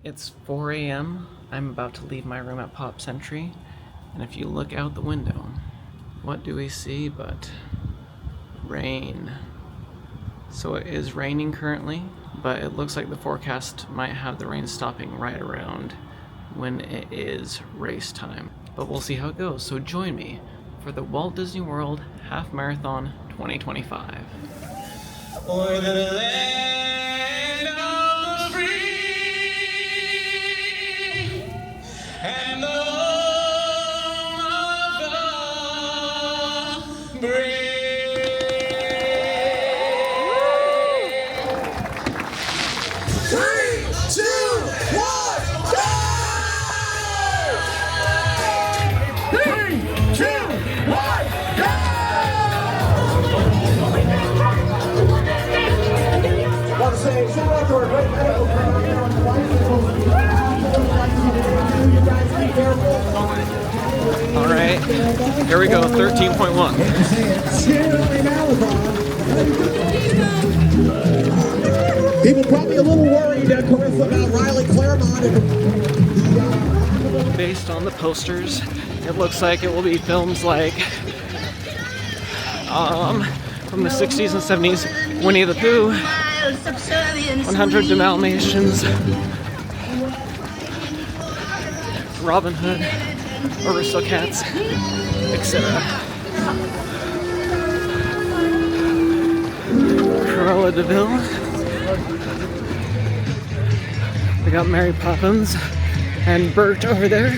It's 4 a.m. I'm about to leave my room at Pop Century, and if you look out the window, what do we see but rain? So it is raining currently, but it looks like the forecast might have the rain stopping right around when it is race time. But we'll see how it goes, so join me for the Walt Disney World Half Marathon 2025. O'er the land of the free and the home of the brave. 3, 2, 1, go! 3, 2, 1, go! I want to say, shout out to our great medical crew here on the bicycles. You guys be careful. All right, here we go, 13.1. People probably a little worried, Carissa, about Riley Claremont. Based on the posters, it looks like it will be films like from the 60s and 70s, Winnie the Pooh, 100 Dalmatians, Robin Hood, Aristocats, etc. Cruella de Vil. We got Mary Poppins and Bert over there.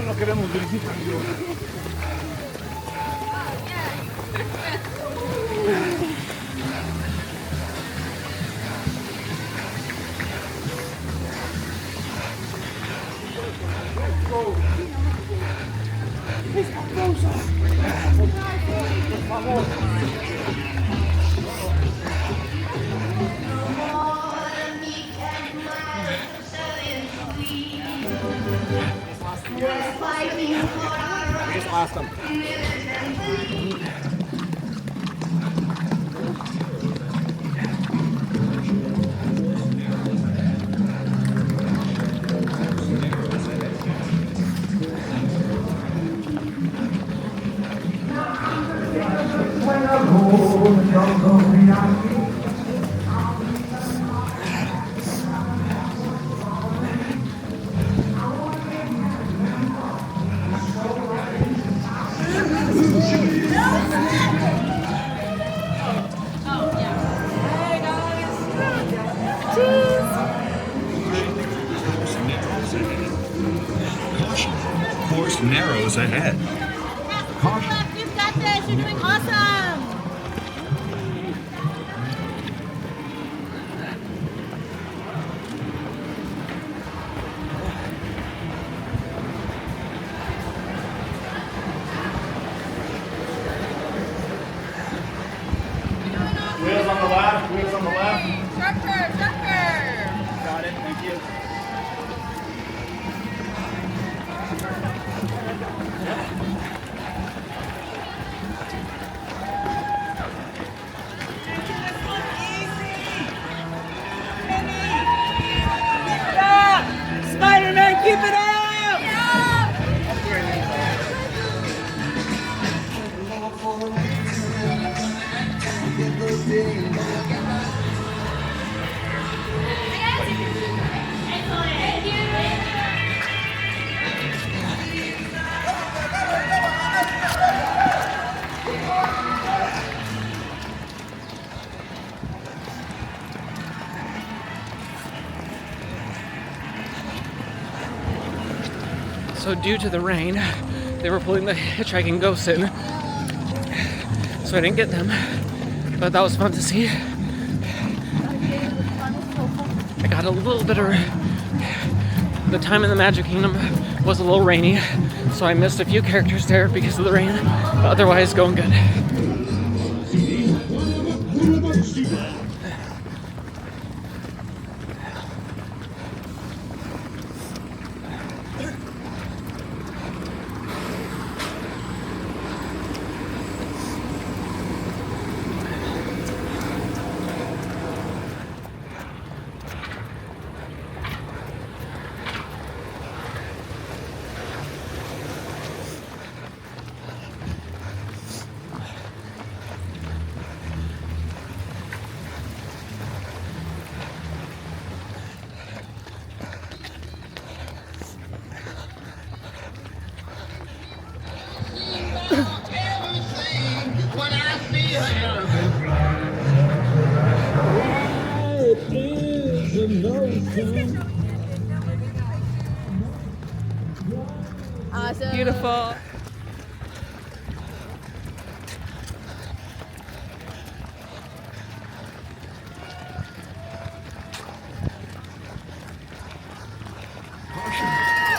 No queremos visitar. Just lost them. Course narrows ahead. You've got this. You're doing awesome. Wheels on the left, wheels on the left. Sharp curve, sharp curve. Got it, thank you. Spider-Man, keep it up. So due to the rain, they were pulling the hitchhiking ghosts in, so I didn't get them, but that was fun to see. I got a little bit of, the time in the Magic Kingdom was a little rainy, so I missed a few characters there because of the rain, but otherwise going good. Awesome. Beautiful.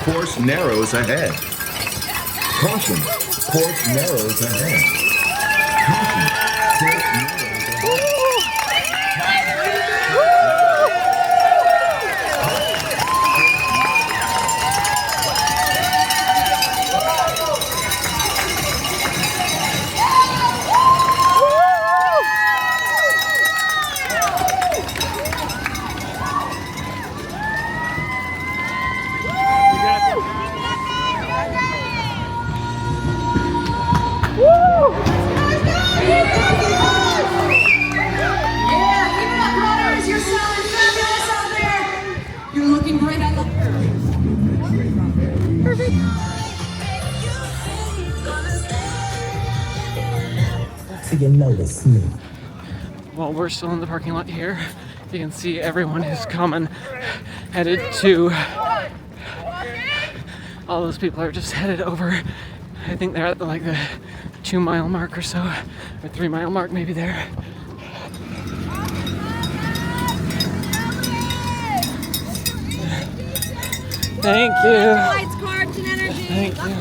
Course narrows ahead. Caution. Course narrows ahead. Caution. Course narrows ahead. So you notice me. Well, we're still in the parking lot here. You can see everyone who's coming, headed to. All those people are just headed over. I think they're at the 2 mile mark or so, or 3 mile mark maybe there. Thank you. Lights, carbs, and energy. Thank you.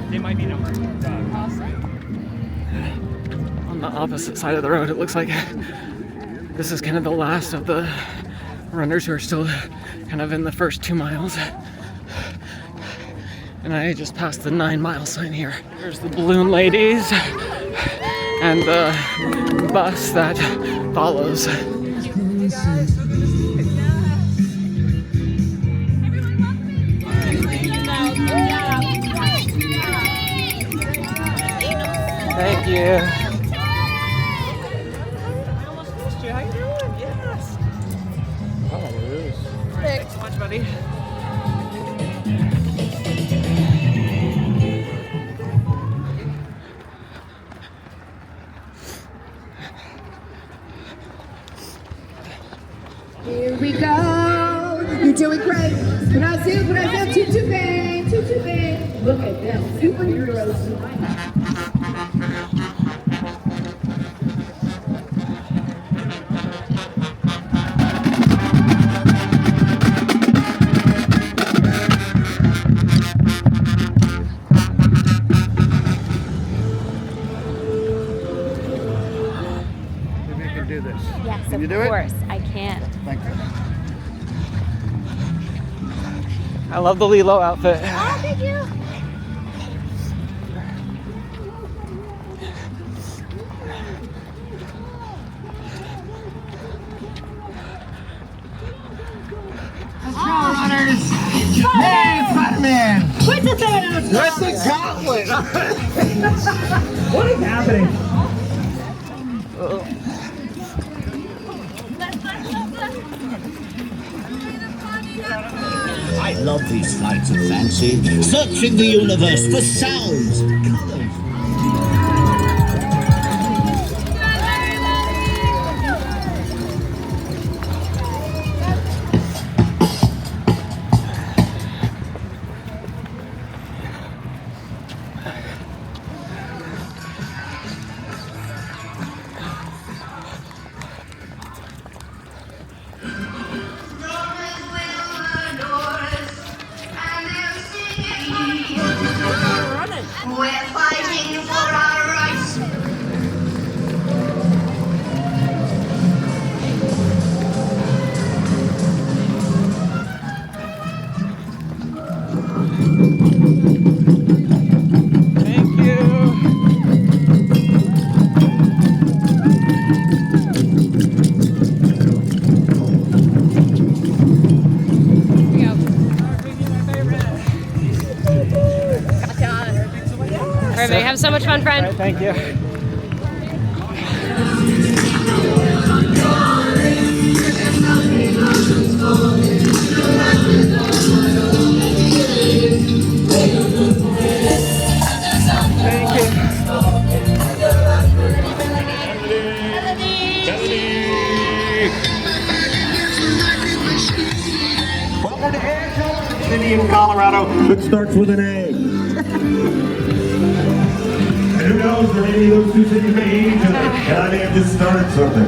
They might be numbered. On the opposite side of the road, it looks like this is kind of the last of the runners who are still kind of in the first 2 miles. And I just passed the 9 mile sign here. There's the balloon ladies and the bus that follows. Thank you. How you doing? Yes. Oh, it is. Thanks so much, buddy. Here we go. You're doing great. Brazil, tutu bang, tutu bang. Look at them superheroes. Maybe you can do this. Yes, Can you of do it? course, I can. Thank you. I love the Lilo outfit. Oh, thank you. Runners! Hey, Spider-Man! What's the thing? What's the gauntlet? What is happening? I love these flights of fancy, searching the universe for sounds, colors. We're fighting for our rights. Thank you. Perfect. Have so much fun, friend. All right, thank you. Thank you. Welcome to Angel City in Colorado. It starts with an A. And who knows, maybe those two cities may age and I may have just started something.